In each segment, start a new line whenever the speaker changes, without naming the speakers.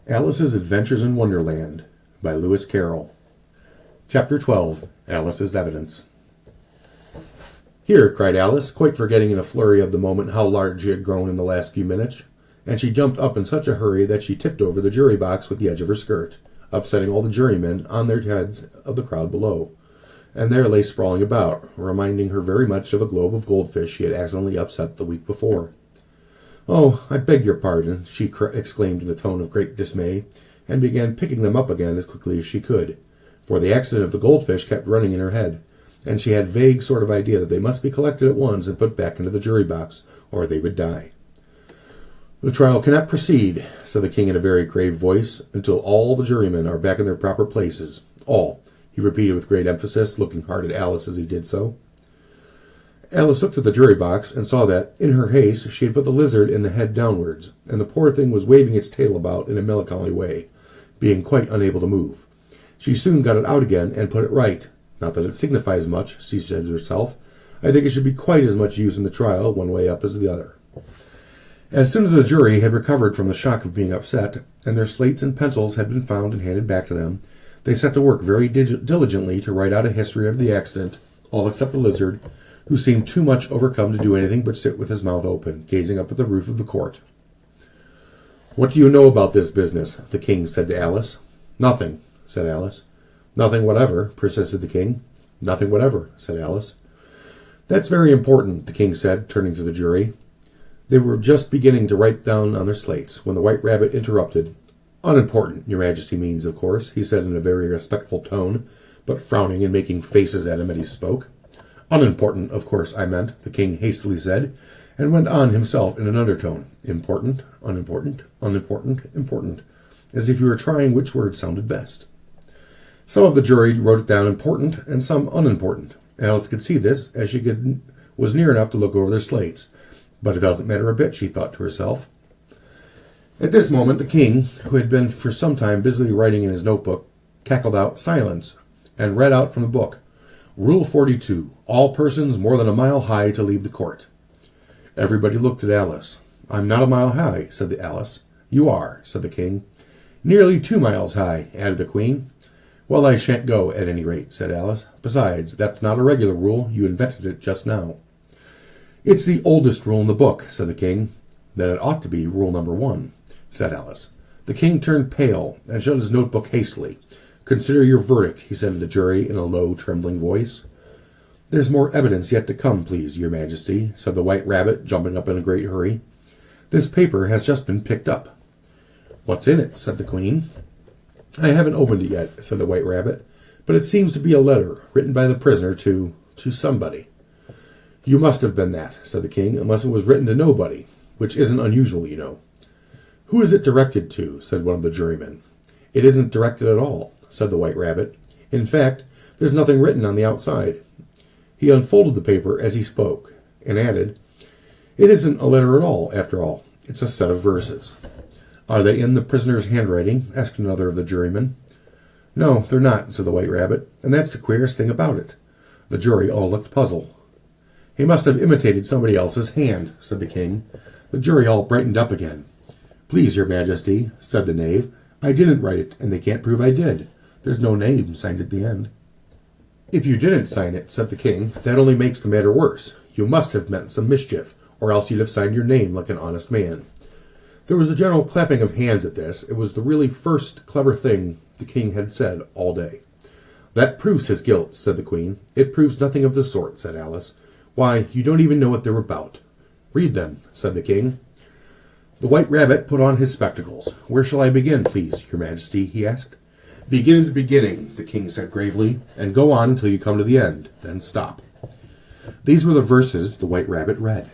Alice's Adventures in Wonderland by Lewis Carroll. Chapter 12. Alice's Evidence. "Here," cried Alice, quite forgetting in a flurry of the moment how large she had grown in the last few minutes, and she jumped up in such a hurry that she tipped over the jury box with the edge of her skirt, upsetting all the jurymen on their heads of the crowd below, and there lay sprawling about, reminding her very much of a globe of goldfish she had accidentally upset the week before. "Oh, I beg your pardon," she exclaimed in a tone of great dismay, and began picking them up again as quickly as she could, for the accident of the goldfish kept running in her head, and she had a vague sort of idea that they must be collected at once and put back into the jury box, or they would die. "The trial cannot proceed," said the king in a very grave voice, "until all the jurymen are back in their proper places. All," he repeated with great emphasis, looking hard at Alice as he did so. Alice looked at the jury box and saw that, in her haste, she had put the lizard in the head downwards, and the poor thing was waving its tail about in a melancholy way, being quite unable to move. She soon got it out again and put it right. "Not that it signifies much," she said to herself. "I think it should be quite as much use in the trial, one way up as the other." As soon as the jury had recovered from the shock of being upset, and their slates and pencils had been found and handed back to them, they set to work very diligently to write out a history of the accident, all except the lizard, who seemed too much overcome to do anything but sit with his mouth open, gazing up at the roof of the court. "What do you know about this business?" the king said to Alice. "Nothing," said Alice. "Nothing whatever," persisted the king. "Nothing whatever," said Alice. "That's very important," the king said, turning to the jury. They were just beginning to write down on their slates, when the White Rabbit interrupted. "Unimportant, your majesty means, of course," he said in a very respectful tone, but frowning and making faces at him as he spoke. "Unimportant, of course, I meant," the king hastily said, and went on himself in an undertone. "Important, unimportant, unimportant, important," as if he were trying which word sounded best. Some of the jury wrote it down important, and some unimportant. Alice could see this, as she was near enough to look over their slates. "But it doesn't matter a bit," she thought to herself. At this moment the king, who had been for some time busily writing in his notebook, cackled out, "Silence," and read out from the book, "Rule 42. All persons more than a mile high to leave the court." Everybody looked at Alice. "I'm not a mile high," said Alice. "You are," said the king. "Nearly 2 miles high," added the queen. "Well, I shan't go, at any rate," said Alice. "Besides, that's not a regular rule. You invented it just now." "It's the oldest rule in the book," said the king. "Then it ought to be rule number 1, said Alice. The king turned pale and shut his notebook hastily. "Consider your verdict," he said to the jury in a low, trembling voice. "There's more evidence yet to come, please, your majesty," said the White Rabbit, jumping up in a great hurry. "This paper has just been picked up." "What's in it?" said the queen. "I haven't opened it yet," said the White Rabbit, "but it seems to be a letter written by the prisoner to somebody." "You must have been that," said the king, "unless it was written to nobody, which isn't unusual, you know." "Who is it directed to?" said one of the jurymen. "It isn't directed at all," said the White Rabbit. "In fact, there's nothing written on the outside." He unfolded the paper as he spoke, and added, "It isn't a letter at all, after all. It's a set of verses." "Are they in the prisoner's handwriting?" asked another of the jurymen. "No, they're not," said the White Rabbit, "and that's the queerest thing about it." The jury all looked puzzled. "He must have imitated somebody else's hand," said the king. The jury all brightened up again. "Please, your majesty," said the knave, "I didn't write it, and they can't prove I did. There's no name signed at the end." "If you didn't sign it," said the king, "that only makes the matter worse. You must have meant some mischief, or else you'd have signed your name like an honest man." There was a general clapping of hands at this. It was the really first clever thing the king had said all day. "That proves his guilt," said the queen. "It proves nothing of the sort," said Alice. "Why, you don't even know what they're about." "Read them," said the king. The White Rabbit put on his spectacles. "Where shall I begin, please, your majesty?" he asked. "Begin at the beginning," the king said gravely, "and go on until you come to the end. Then stop." These were the verses the White Rabbit read.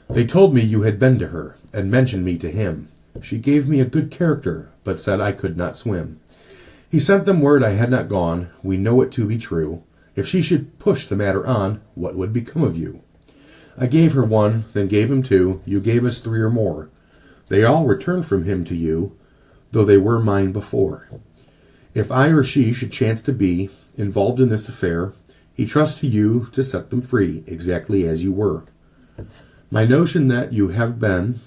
"They told me you had been to her, and mentioned me to him. She gave me a good character, but said I could not swim. He sent them word I had not gone. We know it to be true. If she should push the matter on, what would become of you? I gave her 1, then gave him 2. You gave us 3 or more. They all returned from him to you, though they were mine before. If I or she should chance to be involved in this affair, he trusts to you to set them free, exactly as you were. My notion that you have been,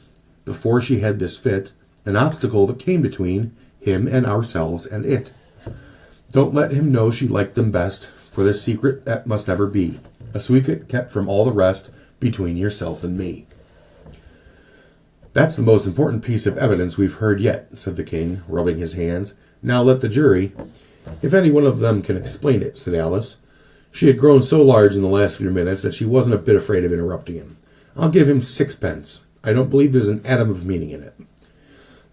before she had this fit, an obstacle that came between him and ourselves and it. Don't let him know she liked them best, for the secret that must ever be, a secret kept from all the rest between yourself and me. That's the most important piece of evidence we've heard yet, said the king, rubbing his hands. Now let the jury. If any one of them can explain it, said Alice. She had grown so large in the last few minutes that she wasn't a bit afraid of interrupting him. I'll give him 6 pence. I don't believe there's an atom of meaning in it.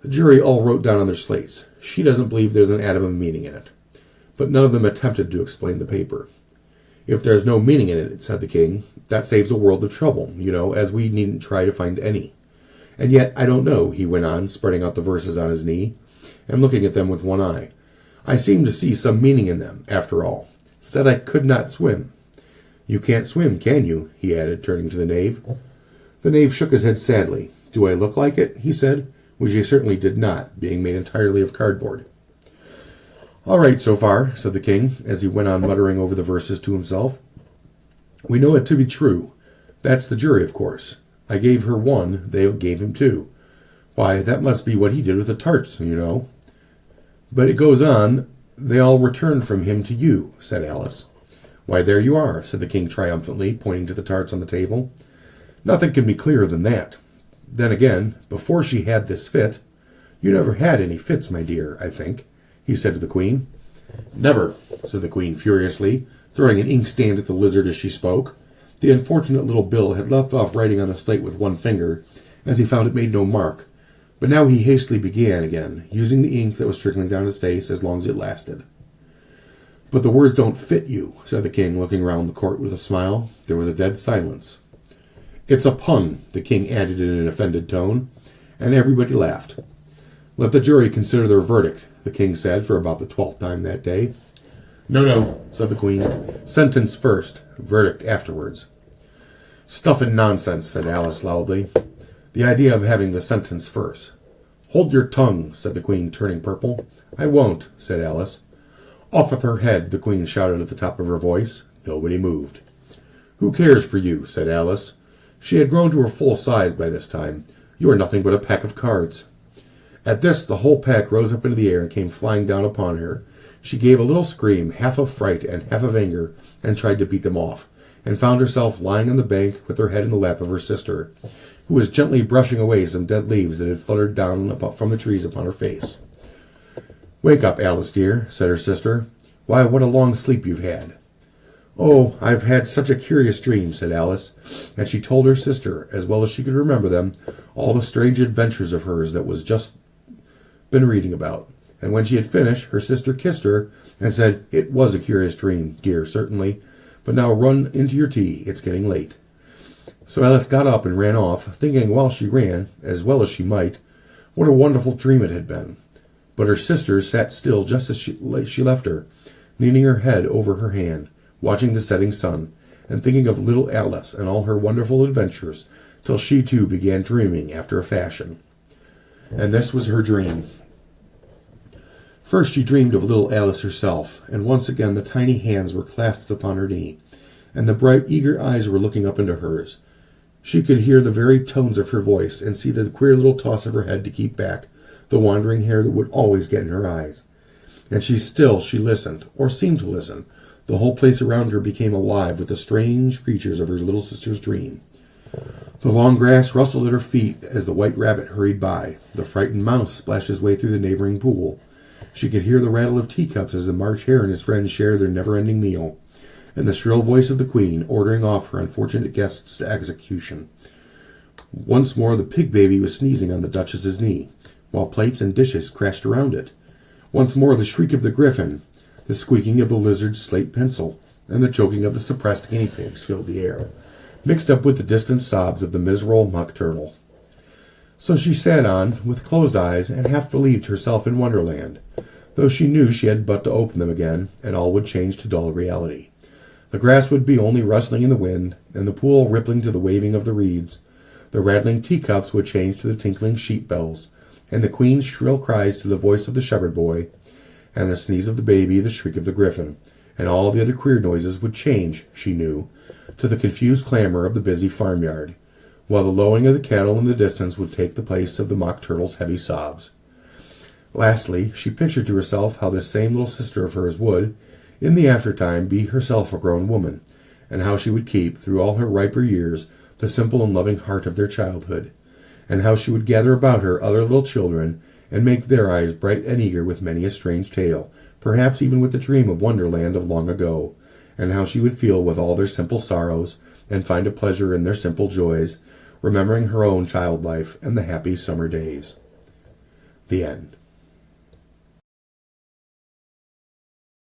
The jury all wrote down on their slates. She doesn't believe there's an atom of meaning in it. But none of them attempted to explain the paper. If there's no meaning in it, said the king, that saves a world of trouble, as we needn't try to find any. And yet, I don't know, he went on, spreading out the verses on his knee, and looking at them with one eye. I seem to see some meaning in them, after all. Said I could not swim. You can't swim, can you? He added, turning to the knave. The knave shook his head sadly. Do I look like it? He said, which he certainly did not, being made entirely of cardboard. All right, so far, said the king, as he went on muttering over the verses to himself. We know it to be true. That's the jury, of course. I gave her 1, they gave him 2. Why, that must be what he did with the tarts, But it goes on, they all returned from him to you, said Alice. Why, there you are, said the king triumphantly, pointing to the tarts on the table. Nothing can be clearer than that. Then again, before she had this fit, you never had any fits, my dear, I think, he said to the queen. Never, said the queen furiously, throwing an inkstand at the lizard as she spoke. The unfortunate little Bill had left off writing on the slate with one finger, as he found it made no mark, but now he hastily began again, using the ink that was trickling down his face as long as it lasted. But the words don't fit you, said the king, looking round the court with a smile. There was a dead silence. It's a pun, the king added in an offended tone, and everybody laughed. Let the jury consider their verdict, the king said for about the 12th time that day. No, said the queen. Sentence first, verdict afterwards. Stuff and nonsense, said Alice loudly. The idea of having the sentence first. Hold your tongue, said the queen, turning purple. I won't, said Alice. Off with her head, the queen shouted at the top of her voice. Nobody moved. Who cares for you, said Alice. She had grown to her full size by this time. You are nothing but a pack of cards. At this, the whole pack rose up into the air and came flying down upon her. She gave a little scream, half of fright and half of anger, and tried to beat them off, and found herself lying on the bank with her head in the lap of her sister, who was gently brushing away some dead leaves that had fluttered down from the trees upon her face. Wake up, Alice dear, said her sister. Why, what a long sleep you've had. Oh, I've had such a curious dream, said Alice, and she told her sister, as well as she could remember them, all the strange adventures of hers that was just been reading about. And when she had finished, her sister kissed her and said, It was a curious dream, dear, certainly, but now run into your tea, it's getting late. So Alice got up and ran off, thinking while she ran, as well as she might, what a wonderful dream it had been. But her sister sat still just as she left her, leaning her head over her hand, watching the setting sun, and thinking of little Alice and all her wonderful adventures, till she too began dreaming after a fashion. And this was her dream. First she dreamed of little Alice herself, and once again the tiny hands were clasped upon her knee, and the bright, eager eyes were looking up into hers. She could hear the very tones of her voice, and see the queer little toss of her head to keep back the wandering hair that would always get in her eyes. And she listened, or seemed to listen. The whole place around her became alive with the strange creatures of her little sister's dream. The long grass rustled at her feet as the white rabbit hurried by. The frightened mouse splashed his way through the neighboring pool. She could hear the rattle of teacups as the March Hare and his friends shared their never-ending meal, and the shrill voice of the queen ordering off her unfortunate guests to execution. Once more the pig baby was sneezing on the Duchess's knee, while plates and dishes crashed around it. Once more the shriek of the griffin, the squeaking of the lizard's slate pencil, and the choking of the suppressed guinea pigs filled the air, mixed up with the distant sobs of the miserable mock turtle. So she sat on, with closed eyes, and half believed herself in Wonderland, though she knew she had but to open them again, and all would change to dull reality. The grass would be only rustling in the wind, and the pool rippling to the waving of the reeds. The rattling teacups would change to the tinkling sheep bells, and the queen's shrill cries to the voice of the shepherd boy, and the sneeze of the baby, the shriek of the griffin, and all the other queer noises would change, she knew, to the confused clamor of the busy farmyard, while the lowing of the cattle in the distance would take the place of the mock turtle's heavy sobs. Lastly, she pictured to herself how this same little sister of hers would, in the aftertime, be herself a grown woman, and how she would keep, through all her riper years, the simple and loving heart of their childhood, and how she would gather about her other little children, and make their eyes bright and eager with many a strange tale, perhaps even with the dream of Wonderland of long ago, and how she would feel with all their simple sorrows, and find a pleasure in their simple joys, remembering her own child life and the happy summer days. The end.